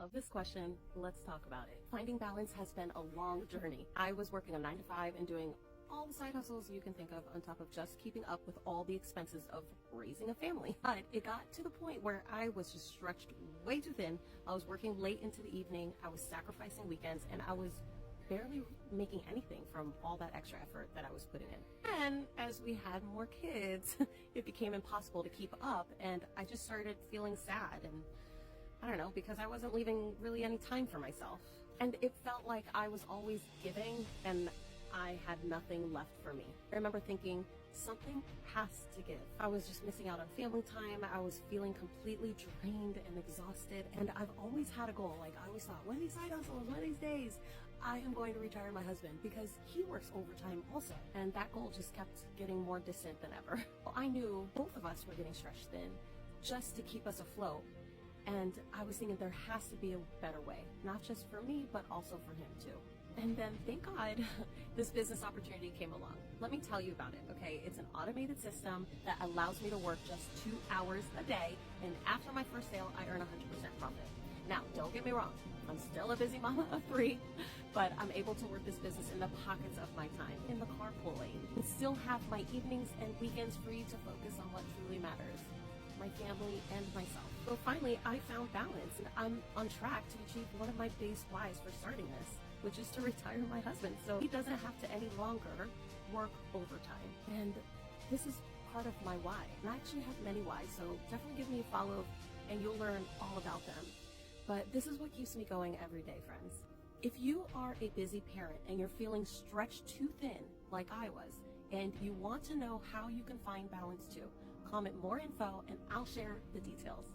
love this question. Let's talk about it. Finding balance has been a long journey. I was working a 9-to-5 and doing all the side hustles you can think of on top of just keeping up with all the expenses of raising a family. But it got to the point where I was just stretched way too thin. I was working late into the evening. I was sacrificing weekends, and I was barely making anything from all that extra effort that I was putting in. And as we had more kids, it became impossible to keep up, and I just started feeling sad, and I don't know, because I wasn't leaving really any time for myself. And it felt like I was always giving and I had nothing left for me. I remember thinking, something has to give. I was just missing out on family time. I was feeling completely drained and exhausted. And I've always had a goal. Like, I always thought, one of these side hustles, one of these days, I am going to retire my husband, because he works overtime also. And that goal just kept getting more distant than ever. Well, I knew both of us were getting stretched thin just to keep us afloat. And I was thinking there has to be a better way, not just for me, but also for him too. And then, thank God, this business opportunity came along. Let me tell you about it, okay? It's an automated system that allows me to work just 2 hours a day, and after my first sale, I earn 100% profit. Now, don't get me wrong, I'm still a busy mama of 3, but I'm able to work this business in the pockets of my time, in the carpool lane, and still have my evenings and weekends free to focus on what truly matters: my family and myself. So finally, I found balance, and I'm on track to achieve one of my base whys for starting this, which is to retire my husband so he doesn't have to any longer work overtime. And this is part of my why. And I actually have many whys, so definitely give me a follow and you'll learn all about them. But this is what keeps me going every day, friends. If you are a busy parent and you're feeling stretched too thin, like I was, and you want to know how you can find balance too, comment more info and I'll share the details.